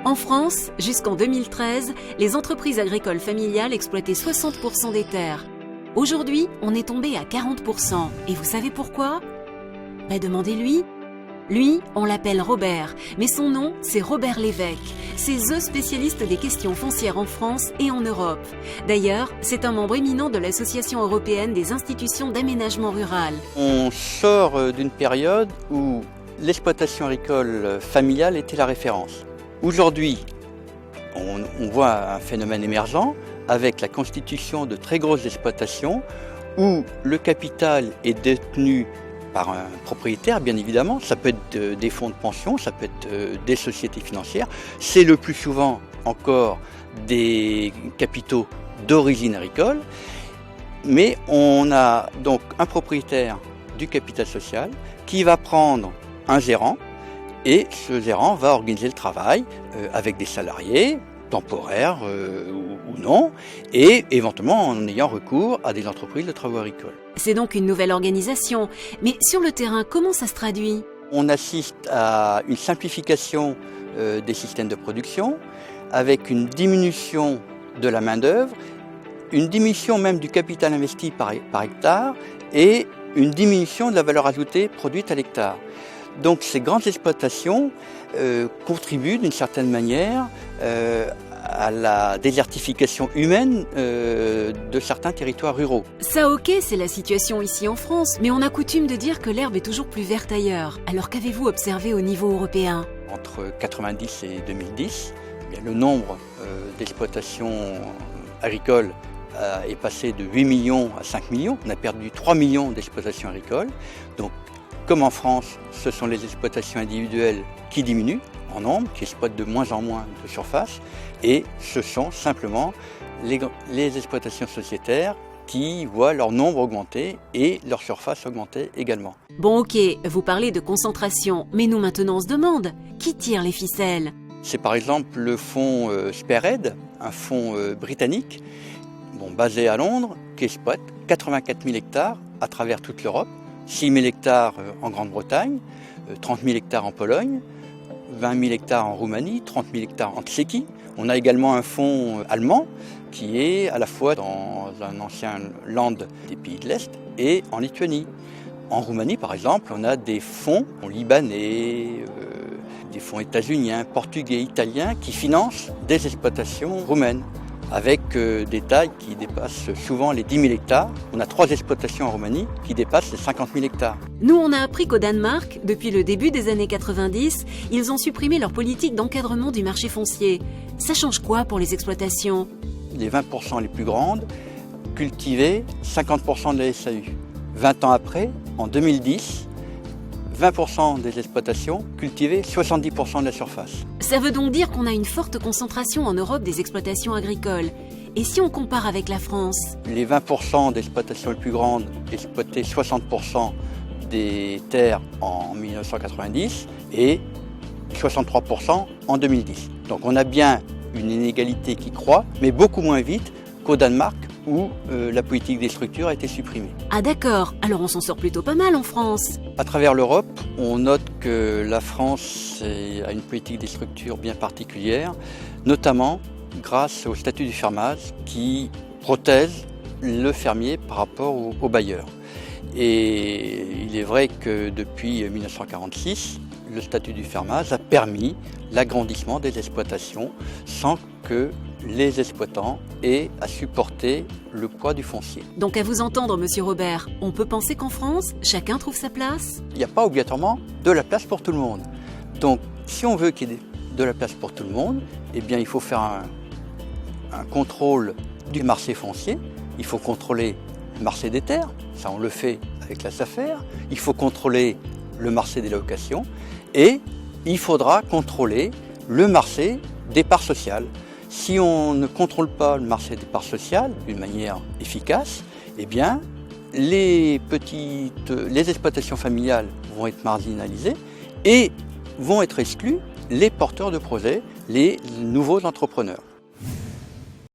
En France, jusqu'en 2013, les entreprises agricoles familiales exploitaient 60% des terres. Aujourd'hui, on est tombé à 40%. Et vous savez pourquoi ? Demandez-lui. Lui, on l'appelle Robert, mais son nom, c'est Robert Lévesque. C'est THE spécialiste des questions foncières en France et en Europe. D'ailleurs, c'est un membre éminent de l'Association européenne des institutions d'aménagement rural. On sort d'une période où l'exploitation agricole familiale était la référence. Aujourd'hui, on voit un phénomène émergent avec la constitution de très grosses exploitations où le capital est détenu par un propriétaire, bien évidemment. Ça peut être des fonds de pension, ça peut être des sociétés financières. C'est le plus souvent encore des capitaux d'origine agricole. Mais on a donc un propriétaire du capital social qui va prendre un gérant et ce gérant va organiser le travail avec des salariés temporaires ou non, et éventuellement en ayant recours à des entreprises de travaux agricoles. C'est donc une nouvelle organisation, mais sur le terrain, comment ça se traduit ? On assiste à une simplification des systèmes de production, avec une diminution de la main-d'œuvre, une diminution même du capital investi par hectare, et une diminution de la valeur ajoutée produite à l'hectare. Donc ces grandes exploitations contribuent d'une certaine manière à la désertification humaine de certains territoires ruraux. Ça ok, c'est la situation ici en France, mais on a coutume de dire que l'herbe est toujours plus verte ailleurs. Alors qu'avez-vous observé au niveau européen ? Entre 1990 et 2010, le nombre d'exploitations agricoles est passé de 8 millions à 5 millions. On a perdu 3 millions d'exploitations agricoles. Donc, comme en France, ce sont les exploitations individuelles qui diminuent en nombre, qui exploitent de moins en moins de surface, et ce sont simplement les exploitations sociétaires qui voient leur nombre augmenter et leur surface augmenter également. Bon ok, vous parlez de concentration, mais nous maintenant on se demande, qui tire les ficelles ? C'est par exemple le fonds Spearhead, un fonds britannique, basé à Londres, qui exploite 84 000 hectares à travers toute l'Europe, 6 000 hectares en Grande-Bretagne, 30 000 hectares en Pologne, 20 000 hectares en Roumanie, 30 000 hectares en Tchéquie. On a également un fonds allemand qui est à la fois dans un ancien land des pays de l'Est et en Lituanie. En Roumanie, par exemple, on a des fonds libanais, des fonds états-uniens, portugais, italiens qui financent des exploitations roumaines, avec des tailles qui dépassent souvent les 10 000 hectares. On a 3 exploitations en Roumanie qui dépassent les 50 000 hectares. Nous, on a appris qu'au Danemark, depuis le début des années 90, ils ont supprimé leur politique d'encadrement du marché foncier. Ça change quoi pour les exploitations ? Les 20% les plus grandes cultivaient 50% de la SAU. 20 ans après, en 2010, 20% des exploitations cultivaient 70% de la surface. Ça veut donc dire qu'on a une forte concentration en Europe des exploitations agricoles. Et si on compare avec la France ? Les 20% d'exploitations les plus grandes exploitaient 60% des terres en 1990 et 63% en 2010. Donc on a bien une inégalité qui croît, mais beaucoup moins vite qu'au Danemark, où la politique des structures a été supprimée. Ah d'accord, alors on s'en sort plutôt pas mal en France. À travers l'Europe, on note que la France a une politique des structures bien particulière, notamment grâce au statut du fermage qui protège le fermier par rapport aux bailleurs. Et il est vrai que depuis 1946, le statut du fermage a permis l'agrandissement des exploitations sans que les exploitants aient à supporter le poids du foncier. Donc à vous entendre, Monsieur Robert, on peut penser qu'en France, chacun trouve sa place ? Il n'y a pas obligatoirement de la place pour tout le monde. Donc si on veut qu'il y ait de la place pour tout le monde, eh bien il faut faire un contrôle du marché foncier, il faut contrôler le marché des terres, ça on le fait avec la SAFER, il faut contrôler le marché des locations et il faudra contrôler le marché des parts sociales. Si on ne contrôle pas le marché des parts sociales d'une manière efficace, eh bien, les exploitations familiales vont être marginalisées et vont être exclus les porteurs de projets, les nouveaux entrepreneurs.